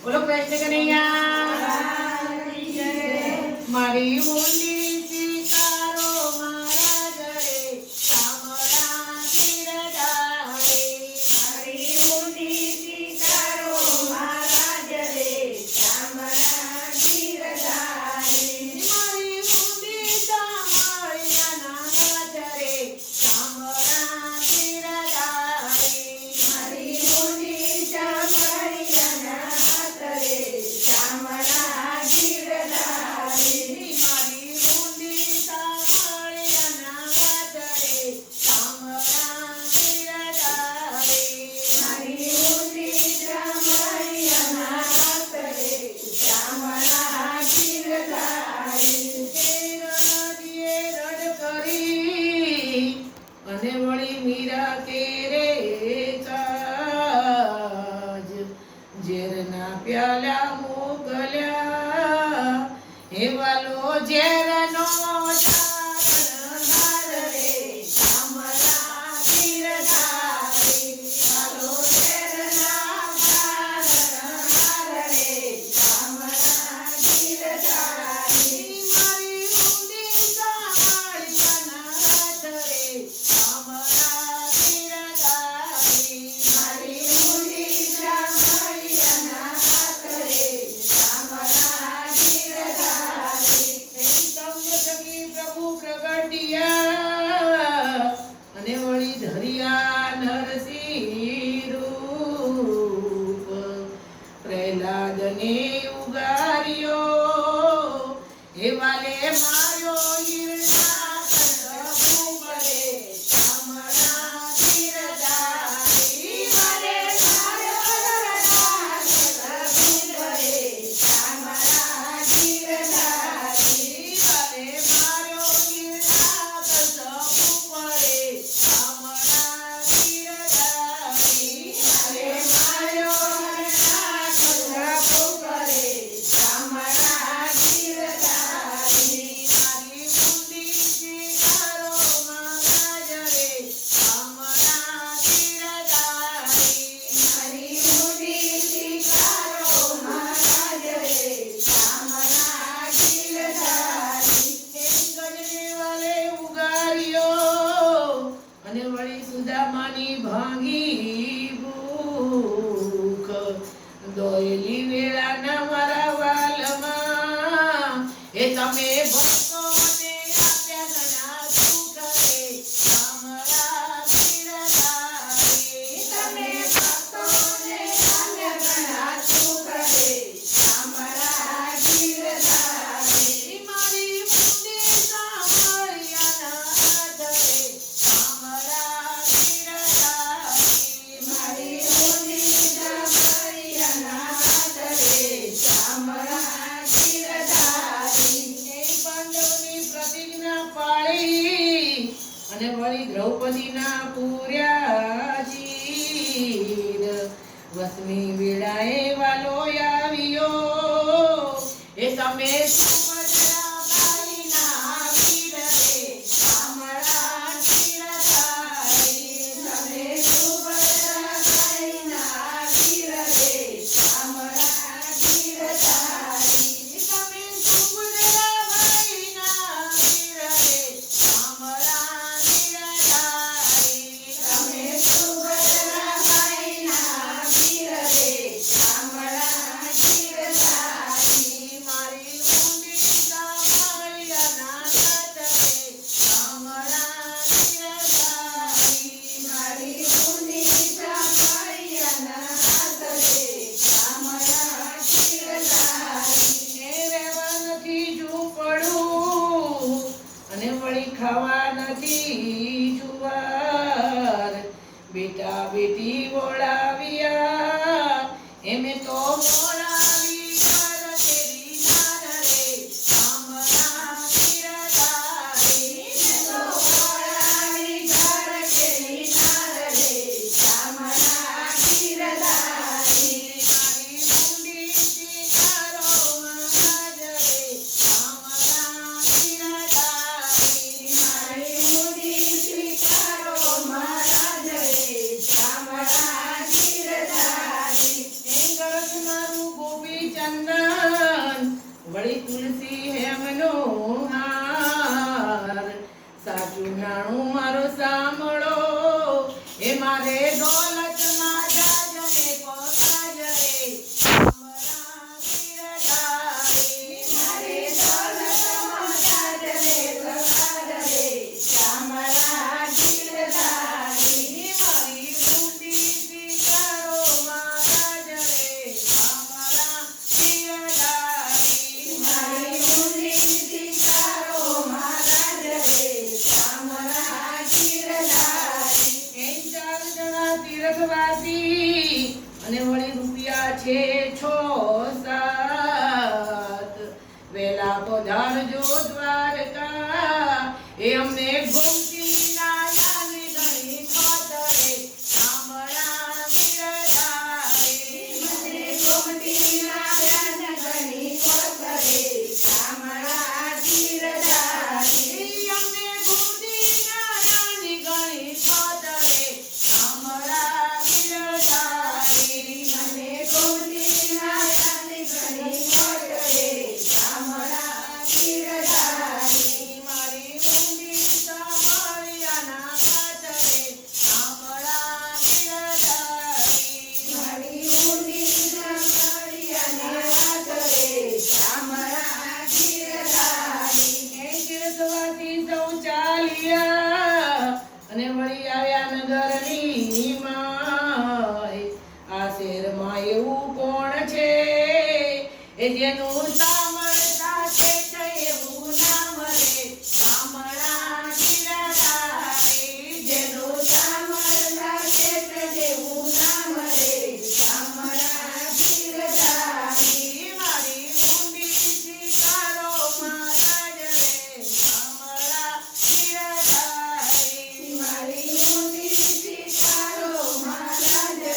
બોલો કૃષ્ણ કનૈયા મારી ઊંડી સ્વીકારો મારા ઘરે શામળા ગીરધારે મારી ઊંડી સ્વીકારો મારા ઘરે શામળા ગીરધારે મારી ઊંડી સામળિયાના ઘરે શામળા ગીરધારે મારી ઊંડી શામળિયાના ઘરે શામળા ગીરધારે મારી ઊંડી સામળિયાના ઘરે શામળા ગીરધારે મારી ઊંડી શામળિયાના ઘરે શામળા ગીરધારે નદીએ રડ કરી અને વળી મીરા કેરે કાજ ઝેરના પ્યાલા મોકલ્યા હે વાલો ઝેરનો ચારણ રે શામળા ગીરધારે વાલો ઝેરના ચારણ રે શામળા ગીરધારે મારી ઊંડી સામળિયાના ઘરે શામળા ગીરધારે મારી ઊંડી શામળિયાના ઘરે શામળા ગીરધારે પ્રભુ પ્રગટિયા અને વળી ધરિયા નરસિંહ રૂપ પ્રહલાદને ઉગાર્યો હે વાલે માર્યો હિરણાકશ કરે શામળા ગીરધારે મારે માર્યો નરનાથ કરે શામળા ગીરધારે વાલે માર્યો હિરણાકશ કરે શામળા ગીરધારે મારે માર્યો નરનાથ કરે શામળા ગીરધારે મારી ઊંડી સ્વીકારો મારા ઘરે શામળા ગીરધારે મારી ઊંડી સ્વીકારો મારા ઘરે શામળા ગીરધારે ગજને વાલે ઉગાર્યો અને વળી સુદામાની ભાંગી ભૂખ દોયલી વેળાના મારા વાલમાં એ તમે ભક્તોને આપ્યા ઘણા સુખ રે શામળા ગીરધારે તમે ભક્તોને આપ્યા ઘણા સુખ રે શામળા ગીરધારે મારી ઊંડી સામળિયાના ઘરે શામળા ગીરધારે મારી ઊંડી શામળિયાના ઘરે શામળા ગીરધારે પાંડવોની પ્રતિજ્ઞા પાળી અને વળી દ્રૌપદીના પૂર્યા ચીર વસમી વેળાએ વાલો આવ્યો એ તમે સુભદ્રા બાઈના વીર રે શામળા ગીરધારે તમે સુભદ્રાબાઈના વીર રે શામળા ગીરધારે તમે સુભદ્રા બાઈના વીર રે શામળા ગીરધારે તમે સુભદ્રાબાઈના વીર રે શામળા ગીરધારે મારી ઊંડી સામળિયાના ઘરે શામળા ગીરધારે મારી ઊંડી શામળિયાના ઘરે શામળા ગીરધારે એ રહેવા નથી ઝૂંપડું અને વળી ખાવા નથી જુવાર બેટા બેટી વોળાવ્યા એમે તો વોળાવી ઘર તેરી નાર રે શામળા ગીરધારે તો વોળાવી ઘર કેરી નાર રે શામળા ગીરધારે મારી ઊંડી સ્વીકારો મારા ઘરે શામળા ગીરધારે મારી ઊંડી સ્વીકારો મારા ઘરે શામળા ગીરધારે મારું ગોપી ચંદન વળી તુલસી હેમનો હાર સાચું નાણું મારો સાંભળો એ મારે દોલતમાં જાજને પકાજરે અમરા ગિરધારી મારે દોલતમાં જાજને પકાજરે શામળા ગિરધારી મારી બુદ્ધિથી કરો મહારાજ રે અમરા ગિરધારી મારી બુદ્ધિથી કરો મહારાજ રે શામળા ગિરધારી એ 4 જણા તીર્થવાસી અને વળી રૂપિયા છે 6-7 વેલા પધારજો દ્વારકા એ અમને ગોમતી નાયાની ઘણી ખાતરે શામળા ગિરધારી મને ગોમતી નારાયણ ગણી કોતરે શામળા ગિરધારી અમને ગોમતી નાયાની ઘણી ખાતરે શામળા ગિરધારી મને ગોમતી નારાયણ ગણી કોતરે શામળા ગિરધારી મારી ઊંડી સામળિયાના કાતરે શામળા ગિરધારી મારી ઊંડી સામળિયાને આચરે શામળા ગિરધારી એ તીર્થવાસી સૌ ચાલ્યા અને વળી આવ્યા નગરની માય આ શહેરમાં એવું કોણ છે એ જેનું સામળતા છે એવું નામ રે શામળા ગિરધારી જેનું શામળા ક્ષેત્ર જેવું નામ રે શામળા ગિરધારી મારી ઊંડી સ્વીકારો મહારાજ રે શામળા ગિરધારી મારી ઊંડી સ્વીકારો મહારાજ રે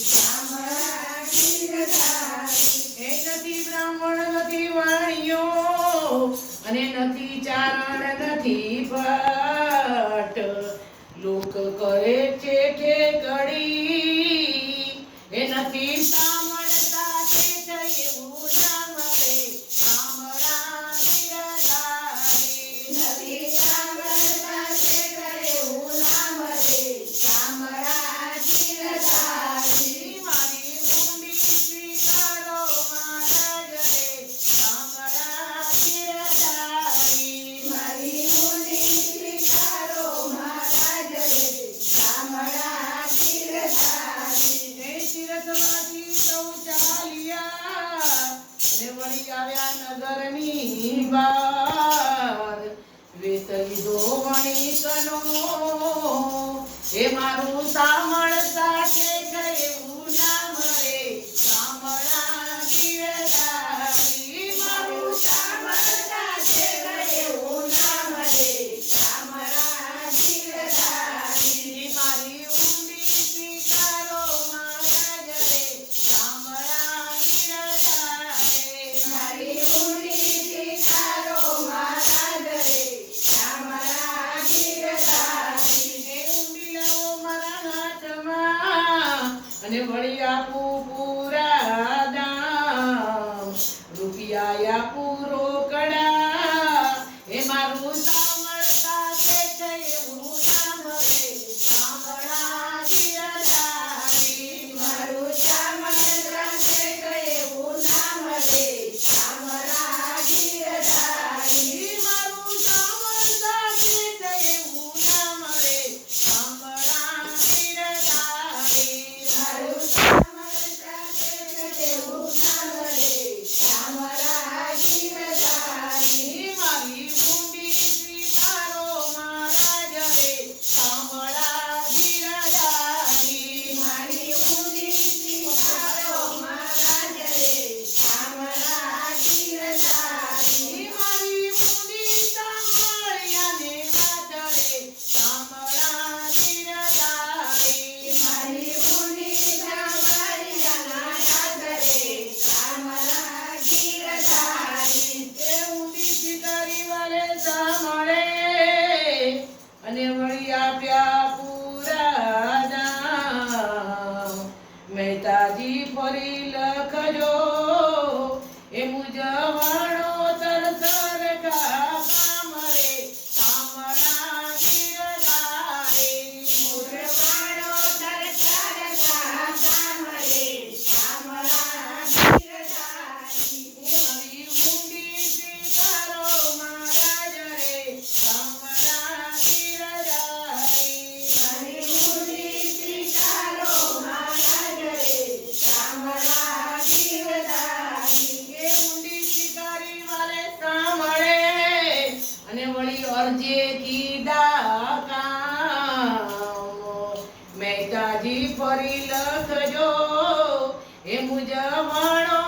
શામળા ગિરધારી એ નથી બ્રાહ્મણ નથી વાણિયો અને નથી ચારણ નથી ભટ્ટ લોક કરે છે ઠેકડી એ નથી સાંભળતા છે એવું નામ રે શામળા ગિરધારી નથી સાંભળતા ક્ષેત્ર એવું નામ રે શામળા ગિરધારી મારી ઊંડી સ્વીકારો મહારાજ રે શામળા ગિરધારી મારી ઊંડી સ્વીકારો મહારાજ રે શામળા ગિરધારી એ તીર્થવાસી સૌ ચાલ્યા અને વળી આવ્યા નગરની બાર વેત લીધો વણિકનો એ મારું સાંભળતા છે એવું નામ રે શામળા ગિરધારી મારું સાંભળતા ક્ષેત્ર એવું નામ રે શામળા ગિરધારી મારી ઊંડી સ્વીકારો મહારાજ રે શામળા ગિરધારી મારી ઊંડી સ્વીકારો મહારાજ રે શામળા ગિરધારી એ ઊંડી લાવો મારા હાથમાં એ મુજવણો તરસર કામ રે કામણા ગીરધારી મુરવાણો તરતર કામ રે કામળા ગીરધારી એવી ઊંડી શિકારો મહારાજ રે કામણા ગીરધારી અને ઊંડી શિકારો મહારાજ રે કામળા ગીરધારી એ ઊંડી શિકારી વાલે સાંભળે અને વળી અરજે કીધા કામ મહેતાજી ફરી લખજો એ મુજવણો